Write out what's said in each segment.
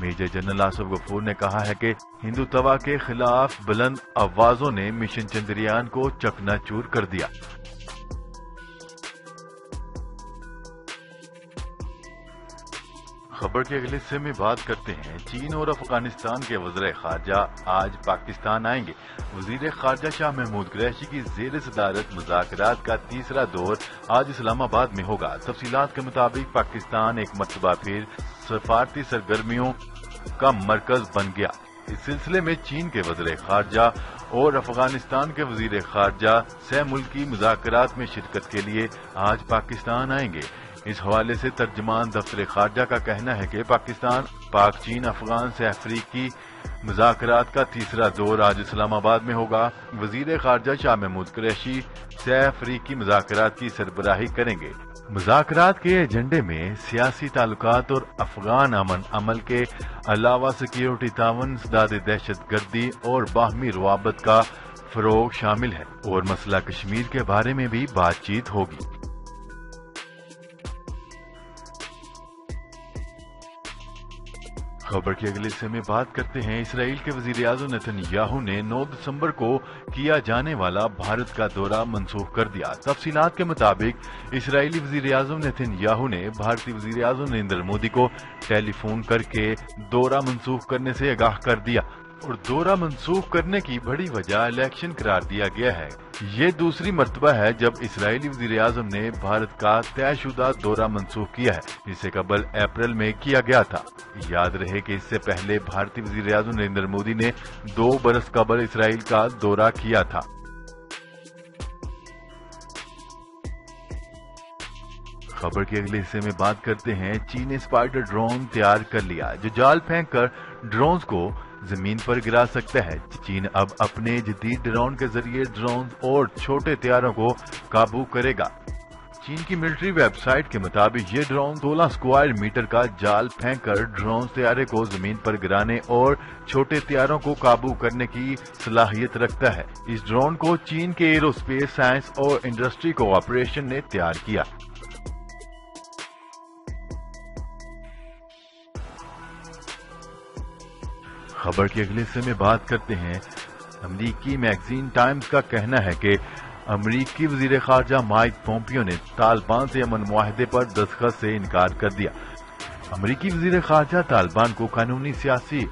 Major general Asif غفور نے کہا ہے کہ ہندوتوا کے خلاف بلند آوازوں نے مشن چندریان کو چکنا چور کر دیا۔ خبر کے اگلے حصے میں بات کرتے ہیں چین اور افغانستان کے وزراء خارجہ آج پاکستان آئیں گے۔ وزیر خارجہ شاہ محمود قریشی کی زیر صدارت مذاکرات کا تیسرا دور آج اسلام آباد میں ہوگا۔ تفصیلات کے مطابق پاکستان ایک مرتبہ پھر سفارتی سرگرمیوں کا مرکز بن گیا۔ اس سلسلے میں چین کے وزیر خارجہ اور افغانستان کے وزیر خارجہ سہ ملکی مذاکرات میں شرکت کے لیے آج پاکستان آئیں گے۔ اس حوالے سے ترجمان دفتر خارجہ کا کہنا ہے کہ پاکستان پاک چین افغان سہ افریقی مذاکرات کا تیسرا دور آج اسلام آباد میں ہوگا۔ وزیر خارجہ شاہ محمود قریشی سہ افریقی مذاکرات کی سربراہی کریں گے۔ مذاکرات کے ایجنڈے میں سیاسی تعلقات اور افغان امن عمل کے علاوہ سیکیورٹی تعاون، سداد دہشت گردی اور باہمی روابط کا فروغ شامل ہے اور مسئلہ کشمیر کے بارے میں بھی بات چیت ہوگی۔ خبر کے اگلے حصے میں بات کرتے ہیں اسرائیل کے وزیر اعظم نیتن یاہو نے 9 دسمبر کو کیا جانے والا بھارت کا دورہ منسوخ کر دیا۔ تفصیلات کے مطابق اسرائیلی وزیر اعظم نیتن یاہو نے بھارتی وزیر اعظم نریندر مودی کو ٹیلی فون کر کے دورہ منسوخ کرنے سے آگاہ کر دیا اور دورہ منسوخ کرنے کی بڑی وجہ الیکشن قرار دیا گیا ہے۔ یہ دوسری مرتبہ ہے جب اسرائیلی وزیر اعظم نے بھارت کا طے شدہ دورہ منسوخ کیا ہے، جس سے قبل اپریل میں کیا گیا تھا۔ یاد رہے کہ اس سے پہلے بھارتی وزیر اعظم نریندر مودی نے 2 برس قبل اسرائیل کا دورہ کیا تھا۔ خبر کے اگلے حصے میں بات کرتے ہیں چین نے اسپائڈر ڈرون تیار کر لیا جو جال پھینک کر ڈرونز کو زمین پر گرا سکتا ہے۔ چین اب اپنے جدید ڈرون کے ذریعے ڈرونز اور چھوٹے طیاروں کو قابو کرے گا۔ چین کی ملٹری ویب سائٹ کے مطابق یہ ڈرون 16 اسکوائر میٹر کا جال پھینک کر ڈرون طیارے کو زمین پر گرانے اور چھوٹے طیاروں کو قابو کرنے کی صلاحیت رکھتا ہے۔ اس ڈرون کو چین کے ایرو اسپیس سائنس اور انڈسٹری کوآپریشن نے تیار کیا۔ خبر کے اگلے حصے میں بات کرتے ہیں امریکی میگزین ٹائمز کا کہنا ہے کہ امریکی وزیر خارجہ مائک پومپیو نے طالبان سے امن معاہدے پر دستخط سے انکار کر دیا۔ امریکی وزیر خارجہ طالبان کو قانونی سیاسی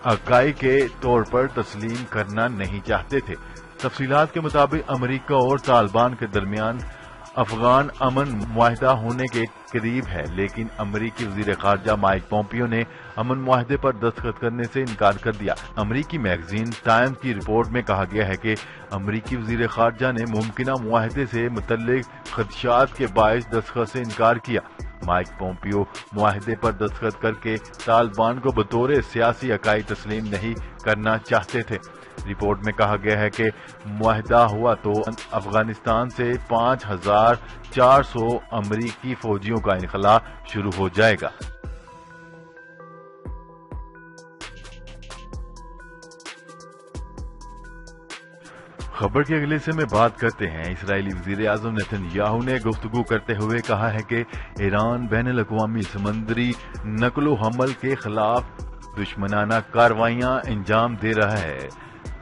اکائی کے طور پر تسلیم کرنا نہیں چاہتے تھے۔ تفصیلات کے مطابق امریکہ اور طالبان کے درمیان افغان امن معاہدہ ہونے کے قریب ہے، لیکن امریکی وزیر خارجہ مائک پومپیو نے امن معاہدے پر دستخط کرنے سے انکار کر دیا۔ امریکی میگزین ٹائمز کی رپورٹ میں کہا گیا ہے کہ امریکی وزیر خارجہ نے ممکنہ معاہدے سے متعلق خدشات کے باعث دستخط سے انکار کیا۔ مائک پومپیو معاہدے پر دستخط کر کے طالبان کو بطور سیاسی اکائی تسلیم نہیں کرنا چاہتے تھے۔ رپورٹ میں کہا گیا ہے کہ معاہدہ ہوا تو افغانستان سے 5400 امریکی فوجیوں کا انخلاء شروع ہو جائے گا۔ خبر کے اگلے سے میں بات کرتے ہیں اسرائیلی وزیر اعظم نیتن یاہو نے گفتگو کرتے ہوئے کہا ہے کہ ایران بین الاقوامی سمندری نقل و حمل کے خلاف دشمنانہ کارروائیاں انجام دے رہا ہے۔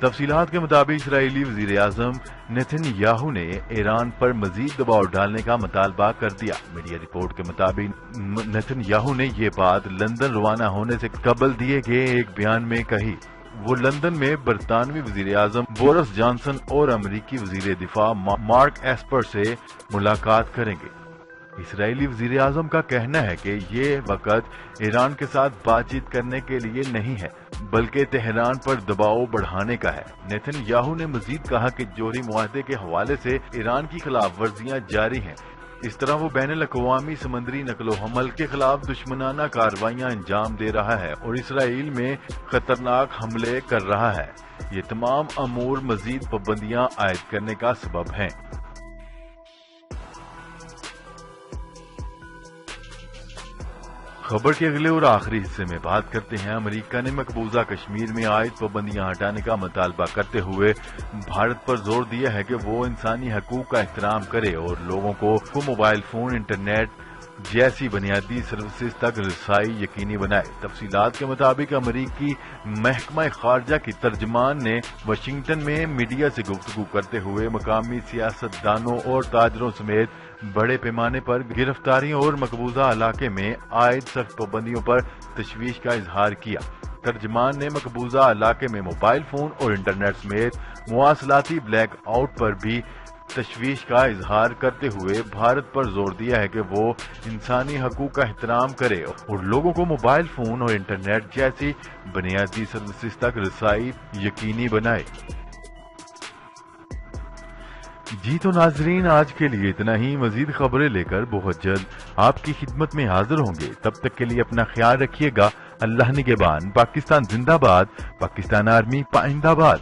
تفصیلات کے مطابق اسرائیلی وزیر اعظم نیتن یاہو نے ایران پر مزید دباؤ ڈالنے کا مطالبہ کر دیا۔ میڈیا رپورٹ کے مطابق نیتن یاہو نے یہ بات لندن روانہ ہونے سے قبل دیے گئے ایک بیان میں کہی۔ وہ لندن میں برطانوی وزیر اعظم بورس جانسن اور امریکی وزیر دفاع مارک ایسپر سے ملاقات کریں گے۔ اسرائیلی وزیر اعظم کا کہنا ہے کہ یہ وقت ایران کے ساتھ بات چیت کرنے کے لیے نہیں ہے بلکہ تہران پر دباؤ بڑھانے کا ہے۔ نیتن یاہو نے مزید کہا کہ جوہری معاہدے کے حوالے سے ایران کی خلاف ورزیاں جاری ہیں، اس طرح وہ بین الاقوامی سمندری نقل و حمل کے خلاف دشمنانہ کارروائیاں انجام دے رہا ہے اور اسرائیل میں خطرناک حملے کر رہا ہے۔ یہ تمام امور مزید پابندیاں عائد کرنے کا سبب ہیں۔ خبر کے اگلے اور آخری حصے میں بات کرتے ہیں امریکہ نے مقبوضہ کشمیر میں عائد پابندیاں ہٹانے کا مطالبہ کرتے ہوئے بھارت پر زور دیا ہے کہ وہ انسانی حقوق کا احترام کرے اور لوگوں کو موبائل فون، انٹرنیٹ جیسی بنیادی سروسز تک رسائی یقینی بنائے۔ تفصیلات کے مطابق امریکی محکمہ خارجہ کی ترجمان نے واشنگٹن میں میڈیا سے گفتگو کرتے ہوئے مقامی سیاستدانوں اور تاجروں سمیت بڑے پیمانے پر گرفتاریوں اور مقبوضہ علاقے میں عائد سخت پابندیوں پر تشویش کا اظہار کیا۔ ترجمان نے مقبوضہ علاقے میں موبائل فون اور انٹرنیٹ سمیت مواصلاتی بلیک آؤٹ پر بھی تشویش کا اظہار کرتے ہوئے بھارت پر زور دیا ہے کہ وہ انسانی حقوق کا احترام کرے اور لوگوں کو موبائل فون اور انٹرنیٹ جیسی بنیادی سروسز تک رسائی یقینی بنائے۔ جی تو ناظرین، آج کے لیے اتنا ہی۔ مزید خبریں لے کر بہت جلد آپ کی خدمت میں حاضر ہوں گے۔ تب تک کے لیے اپنا خیال رکھیے گا۔ اللہ نگہبان۔ پاکستان زندہ باد۔ پاکستان آرمی پائندہ باد۔